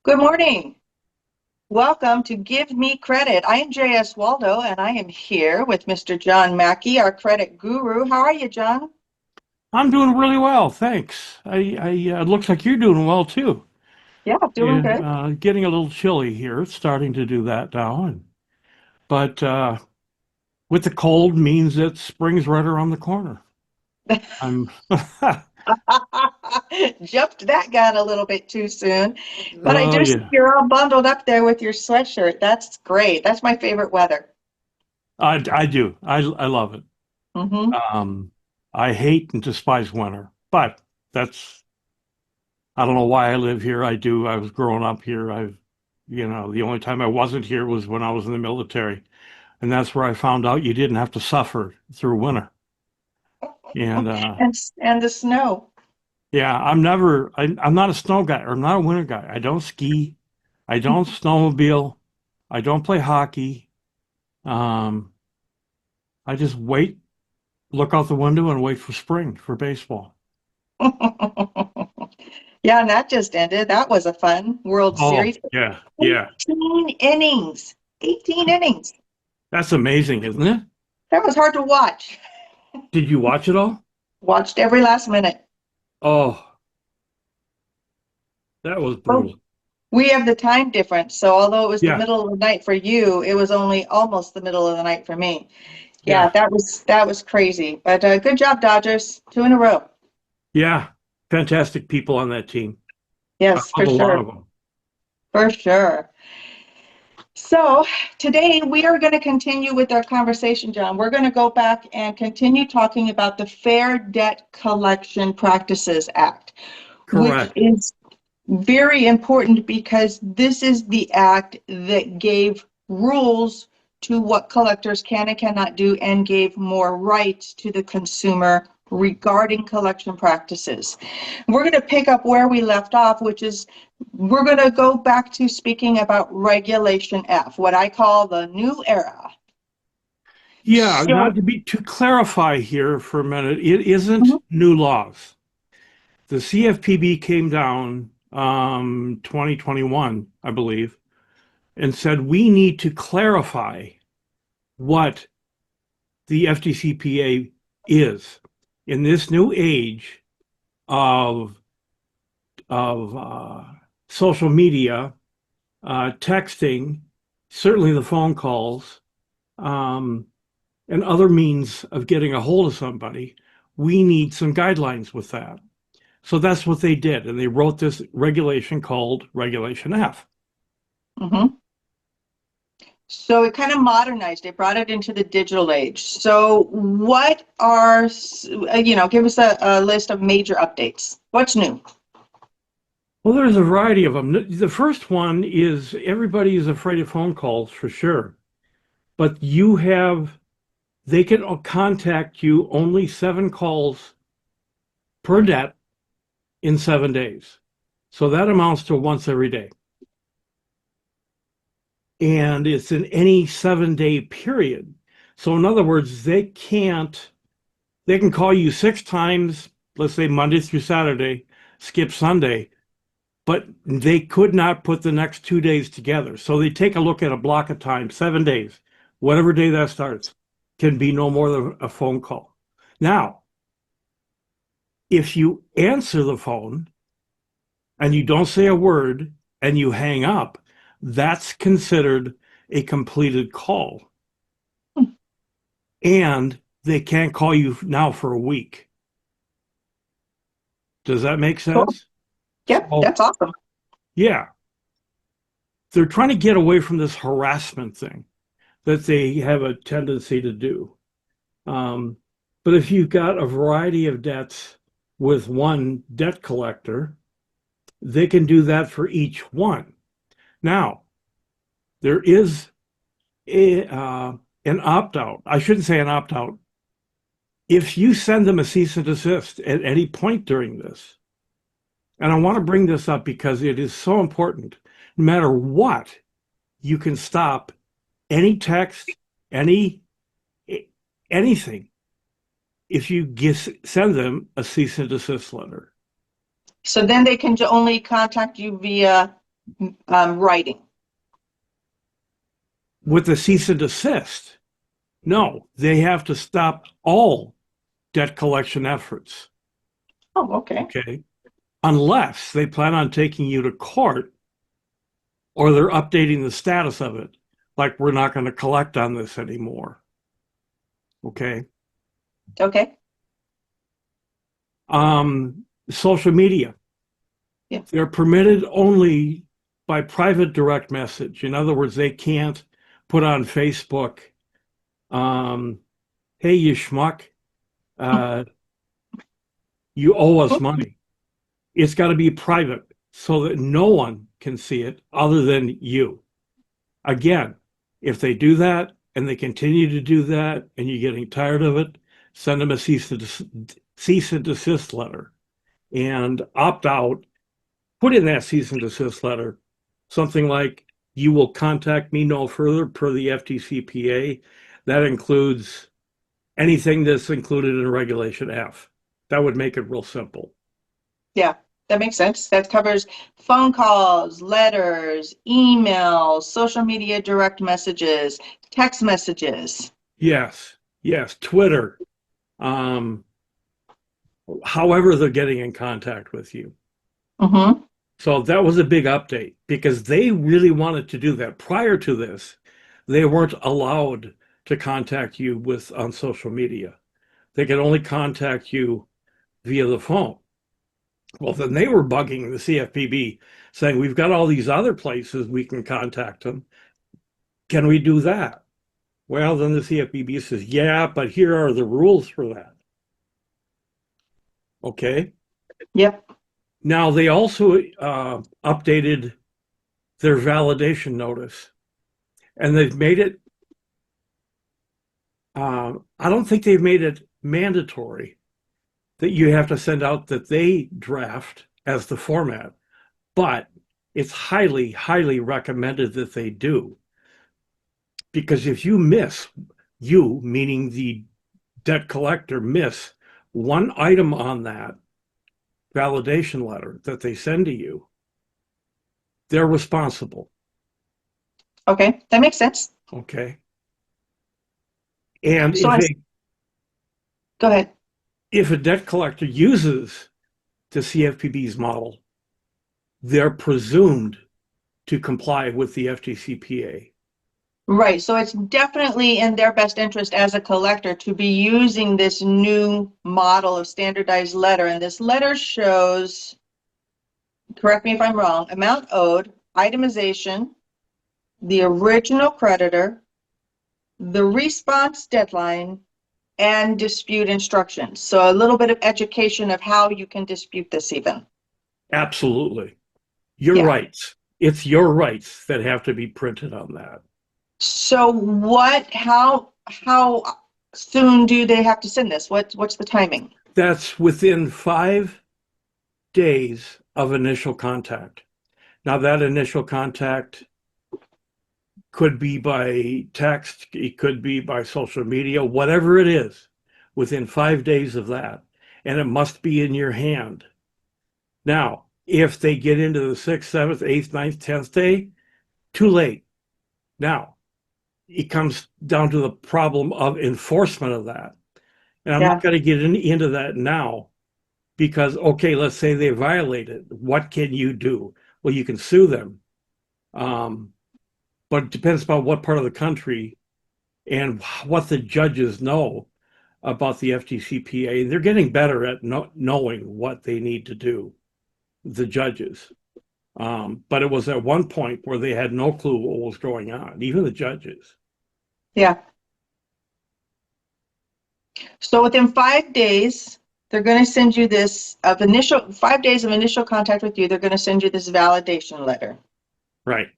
Good morning. Welcome to Give Me Credit. I am J.S. Waldo, and I am here with Mr. John Mackey, our credit guru. How are you, John? I'm doing really well, thanks. It looks like you're doing well too. Yeah, doing Yeah, good. getting a little chilly here. It's starting to do that now, but with the cold means that spring's right around the corner. I'm, Jumped that gun a little bit too soon, but I oh do see yeah, you're all bundled up there with your sweatshirt. That's great. That's my favorite weather. I do. I love it. Hmm. Um, I hate and despise winter, but that's I don't know why I live here. I do. I was growing up here. The only time I wasn't here was when I was in the military, and that's where I found out you didn't have to suffer through winter. And And the snow. yeah, I'm not a snow guy or I'm not a winter guy. I don't ski. I don't snowmobile. I don't play hockey. Um, I just wait, look out the window and wait for spring for baseball. Yeah, and that just ended. That was a fun World Oh, Series. yeah, yeah. 18 innings. 18 innings. That's amazing, isn't it? That was hard to watch. Did you watch it all? Watched every last minute. Oh, that was Well, brutal. we have the time difference, so although it was the Yeah, middle of the night for you, it was only almost the middle of the night for me. Yeah, yeah, that was crazy. But good job, Dodgers. Two in a row. yeah. Fantastic people on that team. I Yes, love for a lot sure. of them. For sure. So today we are going to continue with our conversation, John. We're going to go back and continue talking about the Fair Debt Collection Practices Act, which Correct. is very important because this is the act that gave rules to what collectors can and cannot do and gave more rights to the consumer regarding collection practices. We're going to pick up where we left off, which is we're going to go back to speaking about Regulation F, what I call the new era. Yeah, now So, to clarify here for a minute, it isn't mhm, new laws. The CFPB came down 2021, I believe, and said we need to clarify what the FDCPA is in this new age of of social media, texting, certainly the phone calls, um, and other means of getting a hold of somebody. We need some guidelines with that. So that's what they did. And they wrote this regulation called Regulation F. mhm. So it kind of modernized it, brought it into the digital age. So what are, give us a list of major updates. What's new? Well, there's a variety of them. The first one is everybody is afraid of phone calls for sure, but they can contact you only 7 calls per debt in 7 days. So that amounts to once every day. And it's in any 7 day period. So in other words, they can call you 6 times, let's say Monday through Saturday, skip Sunday, but they could not put the next 2 days together. So they take a look at a block of time, 7 days, whatever day that starts, can be no more than a phone call. Now, if you answer the phone and you don't say a word and you hang up, that's considered a completed call. And they can't call you now for a week. Does that make Cool. sense? Yep, So, that's awesome. yeah, they're trying to get away from this harassment thing that they have a tendency to do. Um, but if you've got a variety of debts with one debt collector, they can do that for each one. Now, there is an opt out. I shouldn't say an opt out. If you send them a cease and desist at any point during this, and I want to bring this up because it is so important, no matter what, you can stop any text, any anything if you send them a cease and desist letter. So then they can only contact you via writing. With the cease and desist, no, they have to stop all debt collection efforts. Oh, okay. Okay. Unless they plan on taking you to court or they're updating the status of it. Like, we're not going to collect on this anymore. Okay. Okay. Social media. Yeah. They're permitted only by private direct message. In other words, they can't put on Facebook, hey, you schmuck, uh, you owe us money. It's got to be private so that no one can see it other than you. Again, if they do that and they continue to do that and you're getting tired of it, send them a cease and desist letter and opt out. Put in that cease and desist letter something like, you will contact me no further per the FDCPA. That includes anything that's included in Regulation F. That would make it real simple. Yeah, that makes sense. That covers phone calls, letters, emails, social media direct messages, text messages. Yes, yes, Twitter, um, however they're getting in contact with you. Mm-hmm. So that was a big update because they really wanted to do that. Prior to this, they weren't allowed to contact you with on social media. They could only contact you via the phone. Well, then they were bugging the CFPB saying, we've got all these other places we can contact them. Can we do that? Well, then the CFPB says, yeah, but here are the rules for that. Okay. Yep. Now, they also updated their validation notice and they've made it, I don't think they've made it mandatory that you have to send out that they draft as the format, but it's highly, highly recommended that they do. Because if you miss, you, meaning the debt collector, miss one item on that validation letter that they send to you, they're responsible. Okay, that makes sense. Okay. And So go ahead. if a debt collector uses the CFPB's model, they're presumed to comply with the FDCPA. Right. So it's definitely in their best interest as a collector to be using this new model of standardized letter. And this letter shows, correct me if I'm wrong, amount owed, itemization, the original creditor, the response deadline, and dispute instructions. So a little bit of education of how you can dispute this even. Absolutely. Your Yeah. rights. It's your rights that have to be printed on that. So how soon do they have to send this? What's the timing? That's within 5 days of initial contact. Now, that initial contact could be by text, it could be by social media, whatever it is, within 5 days of that. And it must be in your hand. Now, if they get into the 6th, 7th, 8th, 9th, 10th day, too late. Now, it comes down to the problem of enforcement of that. And I'm not Yeah. going to get into that now because, okay, let's say they violate it. What can you do? Well, you can sue them. But it depends upon what part of the country and what the judges know about the FDCPA. They're getting better at knowing what they need to do, the judges. But it was at one point where they had no clue what was going on, even the judges. Yeah. So within 5 days, they're going to send you this of initial 5 days of initial contact with you. They're going to send you this validation letter. Right.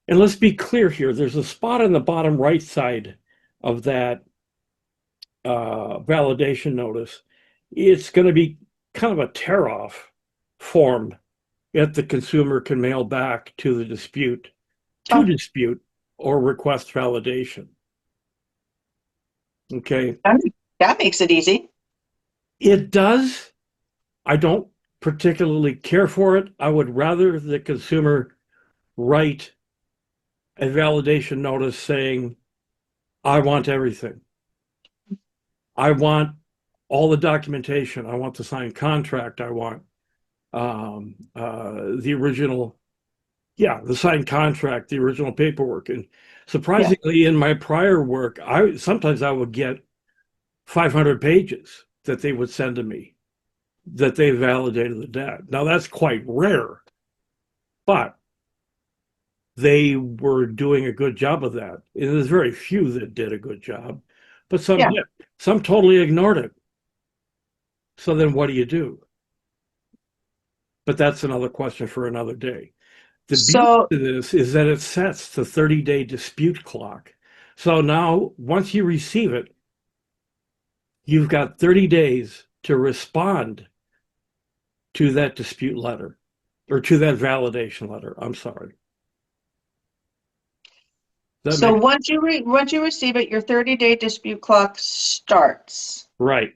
And let's be clear here. There's a spot on the bottom right side of that validation notice. It's going to be kind of a tear-off form that the consumer can mail back to the dispute, to Oh, dispute or request validation. Okay. that makes it easy. It does. I don't particularly care for it. I would rather the consumer write a validation notice saying, I want everything. I want all the documentation. I want the signed contract. I want the original, yeah, the signed contract, the original paperwork. And Yeah. surprisingly, in my prior work, I sometimes I would get 500 pages that they would send to me that they validated the debt. Now that's quite rare, but they were doing a good job of that. And there's very few that did a good job, but some Yeah. did. Some totally ignored it. So then what do you do? But that's another question for another day. The beauty So, of this is that it sets the 30-day dispute clock. So now, once you receive it, you've got 30 days to respond to that dispute letter or to that validation letter. I'm sorry. That so makes once you receive it, your 30-day dispute clock starts. right,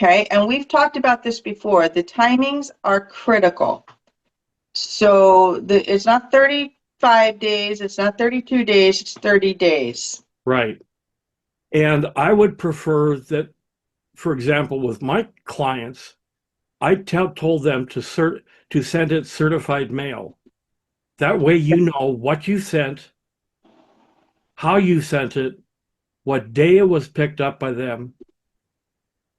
Okay, and we've talked about this before. The timings are critical. So it's not 35 days, it's not 32 days, it's 30 days. right. And I would prefer that, for example, with my clients, told them to send it certified mail. That way you know what you sent, how you sent it, what day it was picked up by them,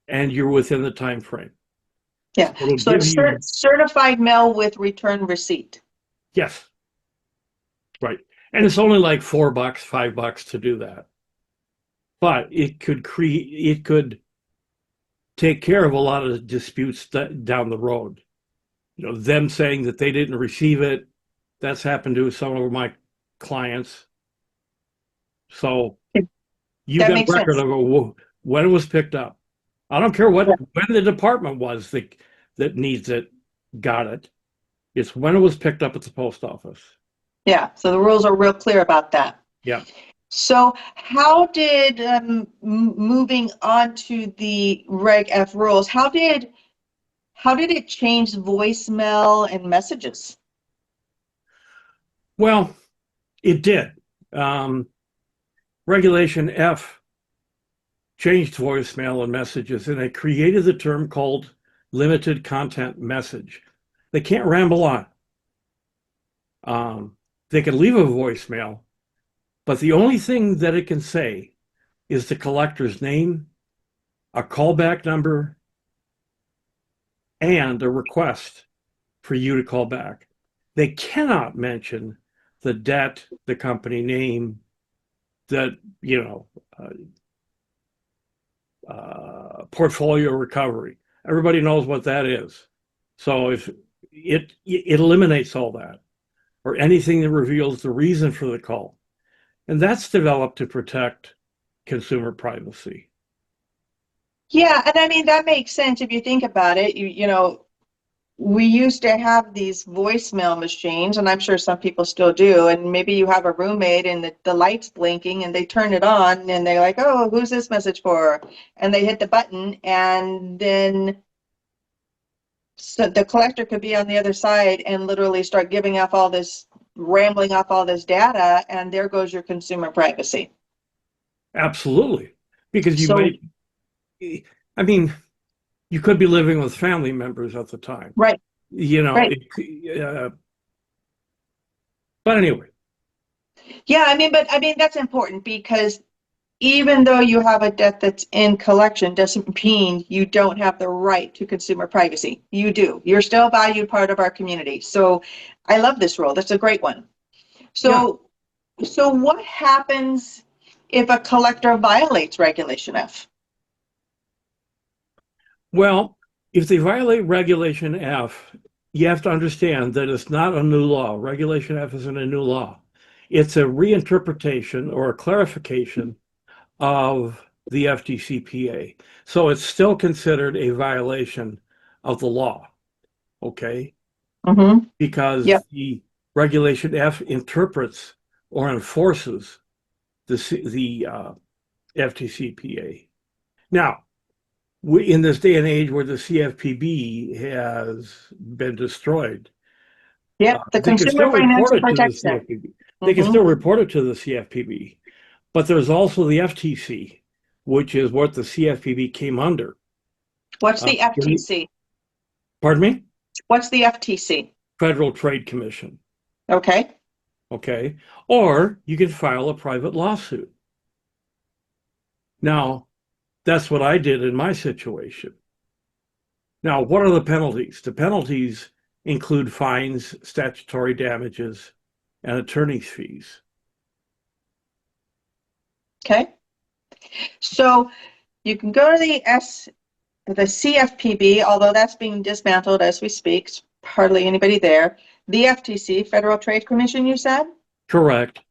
and you're within the time frame. So Yeah, it'll so give it's you, certified mail with return receipt. yes, right. And it's only like $4, $5 to do that. But it could take care of a lot of disputes down the road. You know, them saying that they didn't receive it, that's happened to some of my clients. So you That got a makes record sense. of when it was picked up. I don't care Yeah, when the department was that needs it, got it. It's when it was picked up at the post office. yeah, so the rules are real clear about that. Yeah. So how did, moving on to the Reg F rules, how did it change voicemail and messages? Well, it did. Um, Regulation F changed voicemail and messages, and it created the term called limited content message. They can't ramble on. They can leave a voicemail, but the only thing that it can say is the collector's name, a callback number, and a request for you to call back. They cannot mention the debt, the company name, that, you know, portfolio recovery. Everybody knows what that is. So if it eliminates all that or anything that reveals the reason for the call. And that's developed to protect consumer privacy. Yeah, and I mean that makes sense if you think about it. You know, we used to have these voicemail machines, and I'm sure some people still do. And maybe you have a roommate and the light's blinking and they turn it on and they're like, oh, who's this message for? And they hit the button, and then so the collector could be on the other side and literally start giving off all this, rambling off all this data, and there goes your consumer privacy. Absolutely. Because you So, may, I mean, you could be living with family members at the time, right, you know, right. but anyway, Yeah, but I mean, that's important because even though you have a debt that's in collection, doesn't mean you don't have the right to consumer privacy. You do. You're still a valued part of our community. So I love this rule. That's a great one. yeah. So, so what happens if a collector violates Regulation F? Well, if they violate Regulation F, you have to understand that it's not a new law. Regulation F isn't a new law. It's a reinterpretation or a clarification of the FDCPA. So it's still considered a violation of the law, okay? Mm-hmm. Because Yep. the Regulation F interprets or enforces the FDCPA. Now, in this day and age where the CFPB has been destroyed, Yep, the they can Consumer still report Financial it to the Protection Act. CFPB. They can Hmm. still report it to the CFPB. But there's also the FTC, which is what the CFPB came under. What's the In the- FTC? Pardon me? What's the FTC? Federal Trade Commission. Okay. Okay. Or you can file a private lawsuit. Now, that's what I did in my situation. Now, what are the penalties? The penalties include fines, statutory damages, and attorney's fees. Okay. So you can go to the CFPB, although that's being dismantled as we speak. Hardly anybody there. The FTC, Federal Trade Commission, you said? Correct.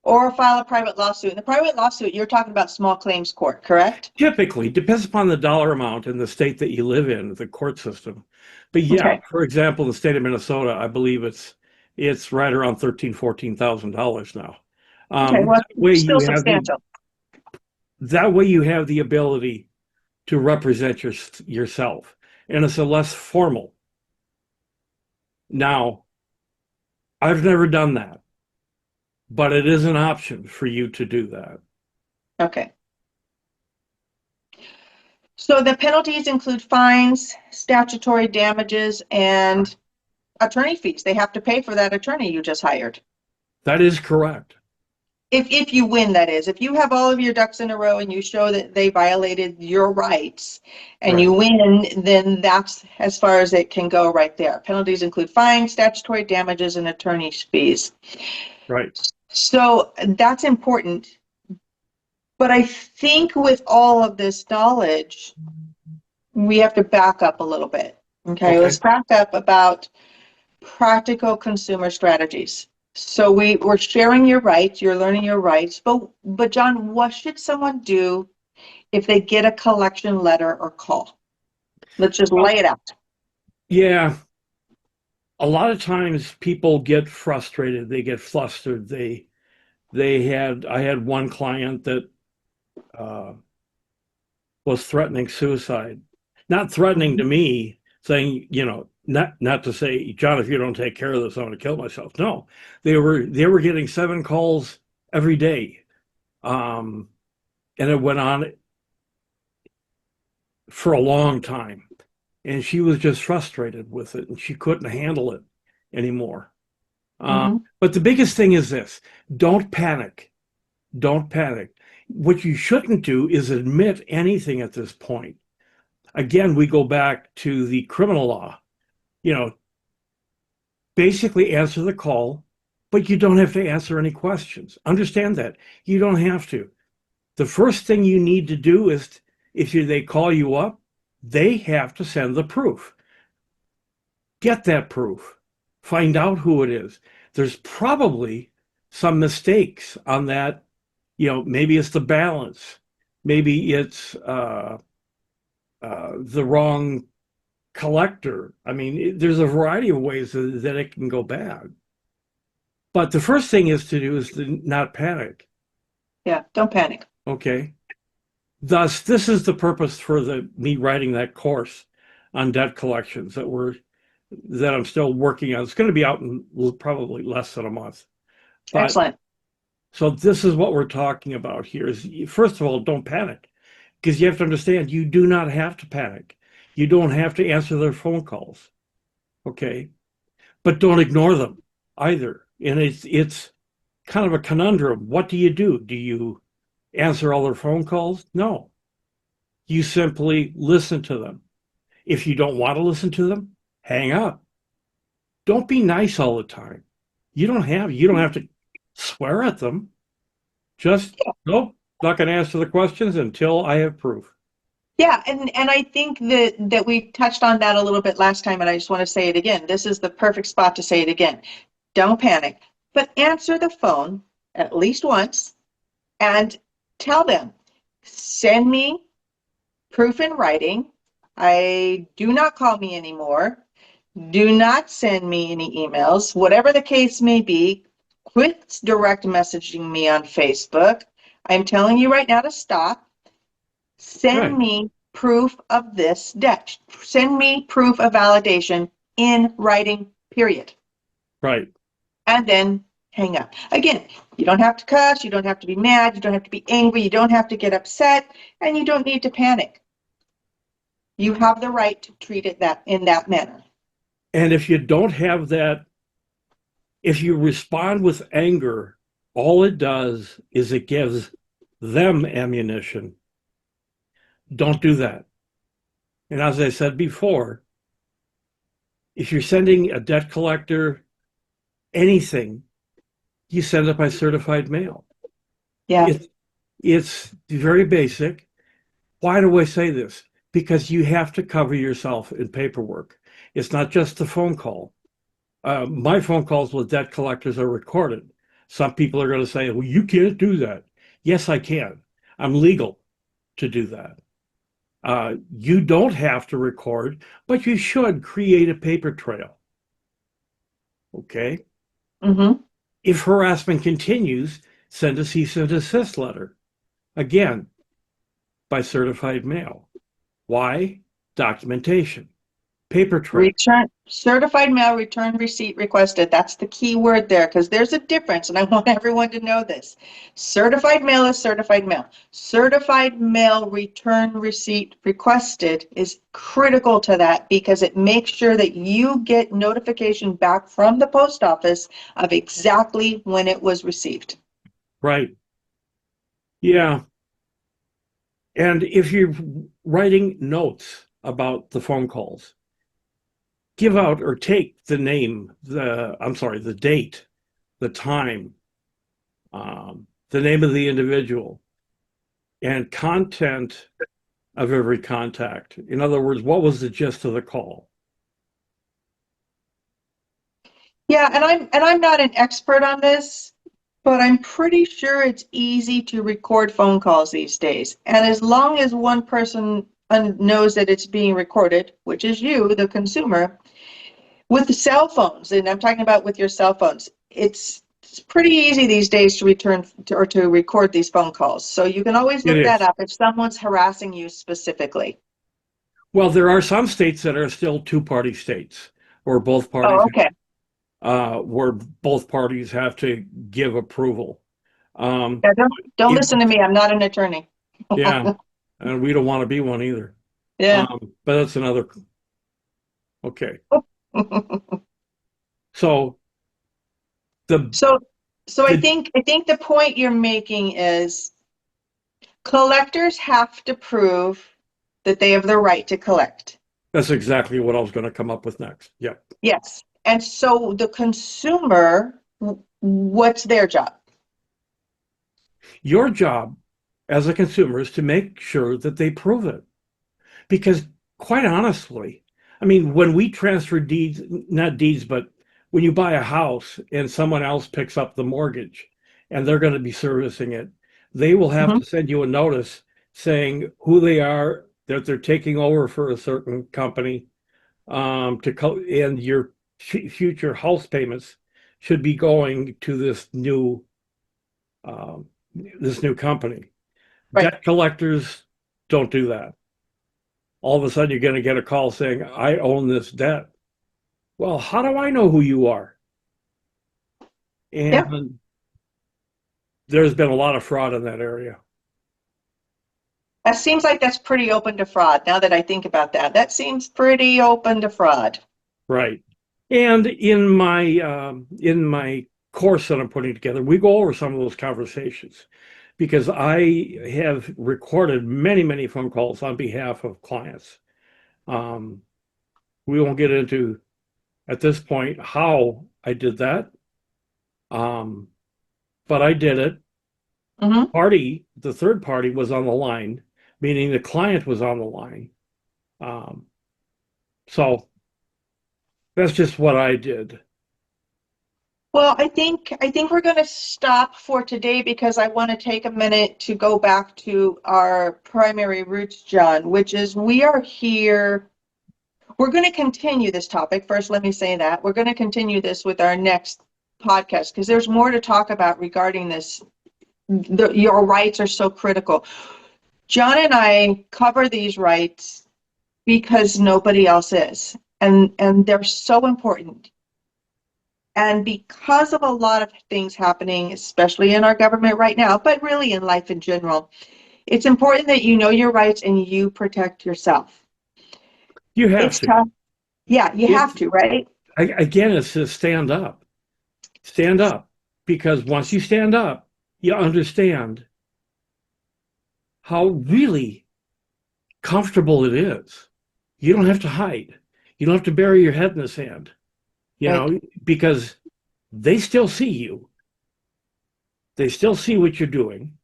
Or file a private lawsuit. In the private lawsuit, you're talking about small claims court, correct? Typically, depends upon the dollar amount and the state that you live in, the court system. But yeah, Okay. for example, the state of Minnesota, I believe it's right around $13,000-$14,000 now. Okay. Well, Way still you have substantial. that way you have the ability to represent yourself, and it's a less formal. Now, I've never done that, but it is an option for you to do that. Okay. So the penalties include fines, statutory damages, and attorney fees. They have to pay for that attorney you just hired. That is correct. If you win, that is. If you have all of your ducks in a row and you show that they violated your rights and you Right. win, then that's as far as it can go right there. Penalties include fines, statutory damages, and attorney's fees. Right. So that's important. But I think with all of this knowledge, we have to back up a little bit. Okay, let's Okay. back up about practical consumer strategies. So we're sharing your rights, you're learning your rights, but John, what should someone do if they get a collection letter or call? Let's just lay Well, it out. yeah, a lot of times people get frustrated, they get flustered. I had one client that uh, was threatening suicide, not threatening to Mhm. me, saying, not to say, John, if you don't take care of this, I'm going to kill myself. No, they were getting 7 calls every day, um, and it went on for a long time, and she was just frustrated with it, and she couldn't handle it anymore. Uh, Mhm. but the biggest thing is this: don't panic. Don't panic. What you shouldn't do is admit anything at this point. Again, we go back to the criminal law. You know, basically answer the call, but you don't have to answer any questions. Understand that. You don't have to. The first thing you need to do is if they call you up, they have to send the proof. Get that proof. Find out who it is. There's probably some mistakes on that. Maybe it's the balance. Maybe it's the wrong collector. I mean, there's a variety of ways that it can go bad. But the first thing is to do is to not panic. Yeah, don't panic. Okay. Thus, this is the purpose for me writing that course on debt collections that I'm still working on. It's going to be out in probably less than a month. But Excellent. so this is what we're talking about here is first of all, don't panic because you have to understand you do not have to panic. You don't have to answer their phone calls. Okay. But don't ignore them either. And it's kind of a conundrum. What do you do? Do you answer all their phone calls? No. You simply listen to them. If you don't want to listen to them, hang up. Don't be nice all the time. You don't have to swear at them. Just nope, not going to answer the questions until I have proof. Yeah, and I think that we touched on that a little bit last time, and I just want to say it again. This is the perfect spot to say it again. Don't panic, but answer the phone at least once and tell them, send me proof in writing. Do not call me anymore. Do not send me any emails. Whatever the case may be, quit direct messaging me on Facebook. I'm telling you right now to stop. Send Right. me proof of this debt. Send me proof of validation in writing, period. Right. And then hang up. Again, you don't have to cuss, you don't have to be mad, you don't have to be angry, you don't have to get upset, and you don't need to panic. You have the right to treat it in that manner. And if you don't have that, if you respond with anger, all it does is it gives them ammunition. Don't do that. And as I said before, if you're sending a debt collector anything, you send it by certified mail. Yeah. It's very basic. Why do I say this? Because you have to cover yourself in paperwork. It's not just the phone call. My phone calls with debt collectors are recorded. Some people are going to say, well, you can't do that. Yes, I can. I'm legal to do that. You don't have to record, but you should create a paper trail. Okay? Mm-hmm. If harassment continues, send a cease and desist letter. Again, by certified mail. Why? Documentation. Paper trail. Return certified mail return receipt requested. That's the key word there, because there's a difference, and I want everyone to know this. Certified mail is certified mail. Certified mail return receipt requested is critical to that because it makes sure that you get notification back from the post office of exactly when it was received. Right. Yeah. And if you're writing notes about the phone calls, give out or take the name, the date, the time, the name of the individual, and content of every contact. In other words, what was the gist of the call? Yeah, and I'm not an expert on this, but I'm pretty sure it's easy to record phone calls these days. And as long as one person knows that it's being recorded, which is you, the consumer, with the cell phones, and I'm talking about with your cell phones, it's pretty easy these days to to record these phone calls. So you can always It look that is. up if someone's harassing you specifically. Well, there are some states that are still two-party states, or both Oh, parties, okay. where both parties have to give approval. Um, Yeah, don't listen in, to me. I'm not an attorney. yeah, and we don't want to be one either. Yeah. But that's another. Okay, so the So, so the I think the point you're making is collectors have to prove that they have the right to collect. that's exactly what I was going to come up with next. Yep. Yes. And so the consumer, what's their job? Your job as a consumer is to make sure that they prove it. Because quite honestly, I mean, when we transfer deeds, not deeds, but when you buy a house and someone else picks up the mortgage and they're going to be servicing it, they will have Mhm. to send you a notice saying who they are, that they're taking over for a certain company, and your future house payments should be going to um, this new company. Right. Debt collectors don't do that. All of a sudden you're going to get a call saying, I own this debt. Well, how do I know who you are? Yeah. And there's been a lot of fraud in that area. That seems like that's pretty open to fraud. Now that I think about that, that seems pretty open to fraud. Right. And in my course that I'm putting together, we go over some of those conversations because I have recorded many, many phone calls on behalf of clients. Um, we won't get into at this point how I did that, um, but I did it. Hmm. The third party was on the line, meaning the client was on the line. Um, so that's just what I did. Well, I think we're going to stop for today because I want to take a minute to go back to our primary roots, John, which is we are here. We're going to continue this topic. First, let me say that we're going to continue this with our next podcast because there's more to talk about regarding this. Your rights are so critical. John and I cover these rights because nobody else is, and they're so important. And because of a lot of things happening, especially in our government right now, but really in life in general, it's important that you know your rights and you protect yourself. You have It's to. tough. Yeah, you have It's to, right? again, it's to stand up. Stand up. Because once you stand up, you understand how really comfortable it is. You don't have to hide. You don't have to bury your head in the sand, Right. because they still see you. They still see what you're doing.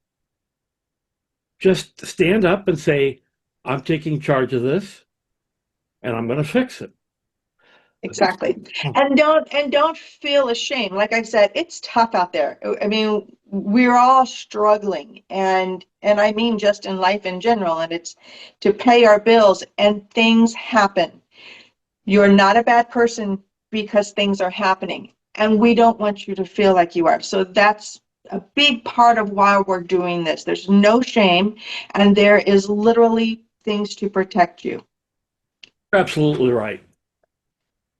Just stand up and say, I'm taking charge of this and I'm going to fix it. Exactly. And don't feel ashamed. Like I said, it's tough out there. I mean, we're all struggling and I mean just in life in general, and it's to pay our bills and things happen. You're not a bad person because things are happening, and we don't want you to feel like you are. So that's a big part of why we're doing this. There's no shame, and there is literally things to protect you. Absolutely right.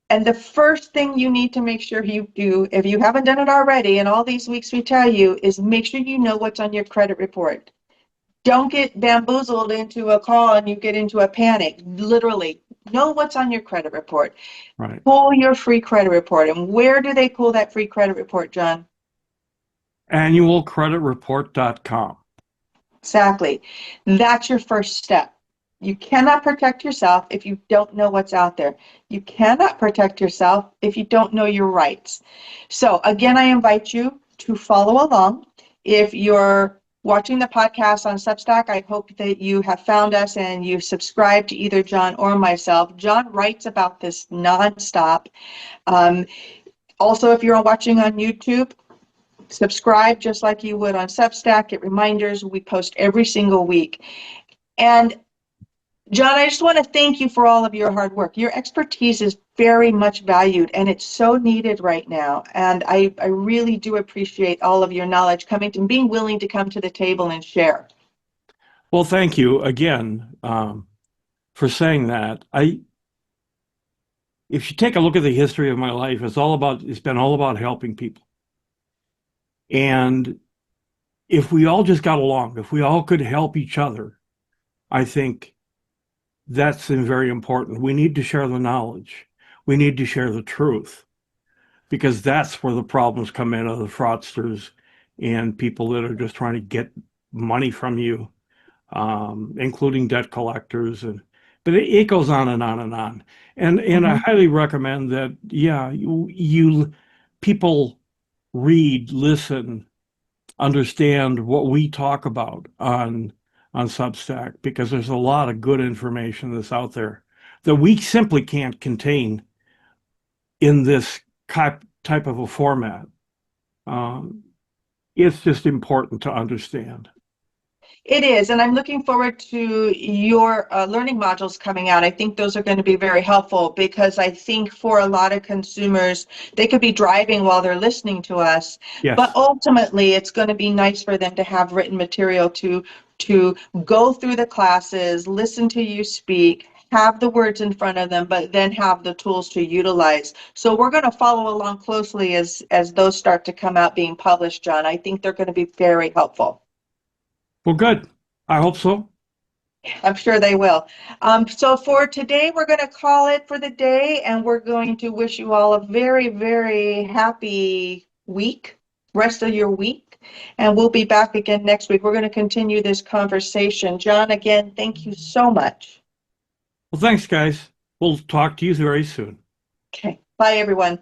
And the first thing you need to make sure you do, if you haven't done it already, and all these weeks we tell you, is make sure you know what's on your credit report. Don't get bamboozled into a call and you get into a panic. Literally, know what's on your credit report. Right. Pull your free credit report. And where do they pull that free credit report, John? Annualcreditreport.com. Exactly. That's your first step. You cannot protect yourself if you don't know what's out there. You cannot protect yourself if you don't know your rights. So again, I invite you to follow along. If you're watching the podcast on Substack, I hope that you have found us and you subscribe to either John or myself. John writes about this nonstop. Um, Also, if you're watching on YouTube, subscribe just like you would on Substack. Get reminders. We post every single week. And John, I just want to thank you for all of your hard work. Your expertise is very much valued and it's so needed right now. And I really do appreciate all of your knowledge coming to being willing to come to the table and share. Well, thank you again for saying that. If you take a look at the history of my life, it's been all about helping people. And if we all just got along, if we all could help each other, I think that's very important. We need to share the knowledge. We need to share the truth because that's where the problems come in of the fraudsters and people that are just trying to get money from you, including debt collectors. But it goes on and on and on. And I Mhm. highly recommend that, yeah, people read, listen, understand what we talk about on Substack because there's a lot of good information that's out there that we simply can't contain in this type of a format. Um, it's just important to understand. It is, and I'm looking forward to your learning modules coming out. I think those are going to be very helpful because I think for a lot of consumers, they could be driving while they're listening to us, but Yes. ultimately it's going to be nice for them to have written material to go through the classes, listen to you speak, have the words in front of them, but then have the tools to utilize. So we're going to follow along closely as those start to come out being published, John. I think they're going to be very helpful. Well, good. I hope so. I'm sure they will. So for today, we're going to call it for the day, and we're going to wish you all a very, very happy week, rest of your week, and we'll be back again next week. We're going to continue this conversation. John, again, thank you so much. Well, thanks, guys. We'll talk to you very soon. Okay, bye, everyone.